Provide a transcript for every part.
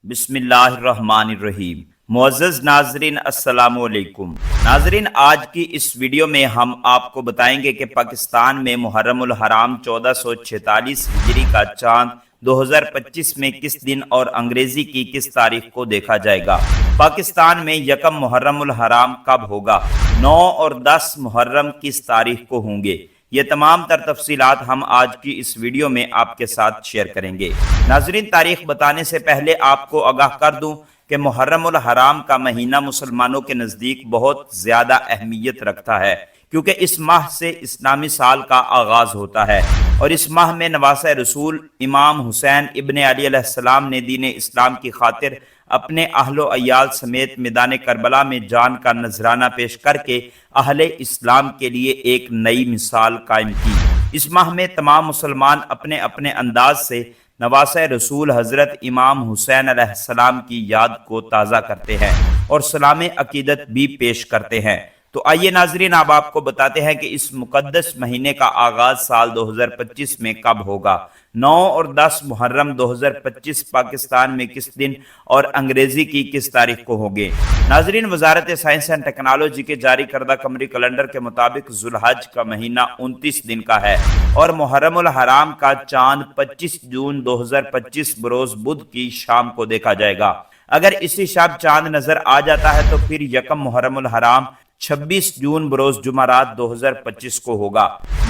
بسم اللہ الرحمن الرحیم۔ معزز ناظرین السلام علیکم۔ ناظرین، آج کی اس ویڈیو میں ہم آپ کو بتائیں گے کہ پاکستان میں محرم الحرام 1446 ہجری کا چاند 2025 میں کس دن اور انگریزی کی کس تاریخ کو دیکھا جائے گا۔ پاکستان میں یکم محرم الحرام کب ہوگا، 9 اور 10 محرم کس تاریخ کو ہوں گے، یہ تمام تر تفصیلات ہم آج کی اس ویڈیو میں آپ کے ساتھ شیئر کریں گے۔ ناظرین، تاریخ بتانے سے پہلے آپ کو آگاہ کر دوں کہ محرم الحرام کا مہینہ مسلمانوں کے نزدیک بہت زیادہ اہمیت رکھتا ہے، کیونکہ اس ماہ سے اسلامی سال کا آغاز ہوتا ہے، اور اس ماہ میں نواسہ رسول امام حسین ابن علی علیہ السلام نے دین اسلام کی خاطر اپنے اہل و عیال سمیت میدان کربلا میں جان کا نذرانہ پیش کر کے اہل اسلام کے لیے ایک نئی مثال قائم کی۔ اس ماہ میں تمام مسلمان اپنے اپنے انداز سے نواسہ رسول حضرت امام حسین علیہ السلام کی یاد کو تازہ کرتے ہیں اور سلام عقیدت بھی پیش کرتے ہیں۔ تو آئیے ناظرین، اب آپ کو بتاتے ہیں کہ اس مقدس مہینے کا آغاز سال 2025 میں کب ہوگا۔ 9 اور 10 محرم 2025 پاکستان میں کس دن اور انگریزی کی کس تاریخ کو ہوں گے۔ ناظرین، وزارت سائنس اینڈ ٹیکنالوجی کے جاری کردہ قمری کیلنڈر کے مطابق ذو الحج کا مہینہ 29 دن کا ہے اور محرم الحرام کا چاند 25 جون 2025 بروز بدھ کی شام کو دیکھا جائے گا۔ اگر اسی شب چاند نظر آ جاتا ہے تو پھر یکم محرم الحرام 26 جون بروز جمعرات 2025 کو ہوگا،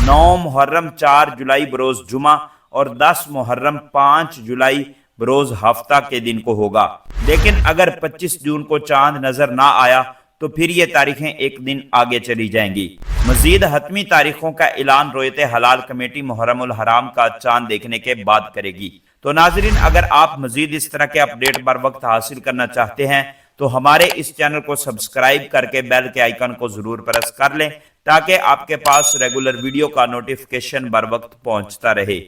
9 محرم 4 جولائی بروز جمعہ اور 10 محرم 5 جولائی بروز ہفتہ کے دن کو ہوگا۔ لیکن اگر 25 جون کو چاند نظر نہ آیا تو پھر یہ تاریخیں ایک دن آگے چلی جائیں گی۔ مزید حتمی تاریخوں کا اعلان رویت حلال کمیٹی محرم الحرام کا چاند دیکھنے کے بعد کرے گی۔ تو ناظرین، اگر آپ مزید اس طرح کے اپڈیٹ بر وقت حاصل کرنا چاہتے ہیں تو ہمارے اس چینل کو سبسکرائب کر کے بیل کے آئیکن کو ضرور پریس کر لیں تاکہ آپ کے پاس ریگولر ویڈیو کا نوٹیفیکیشن بر وقت پہنچتا رہے۔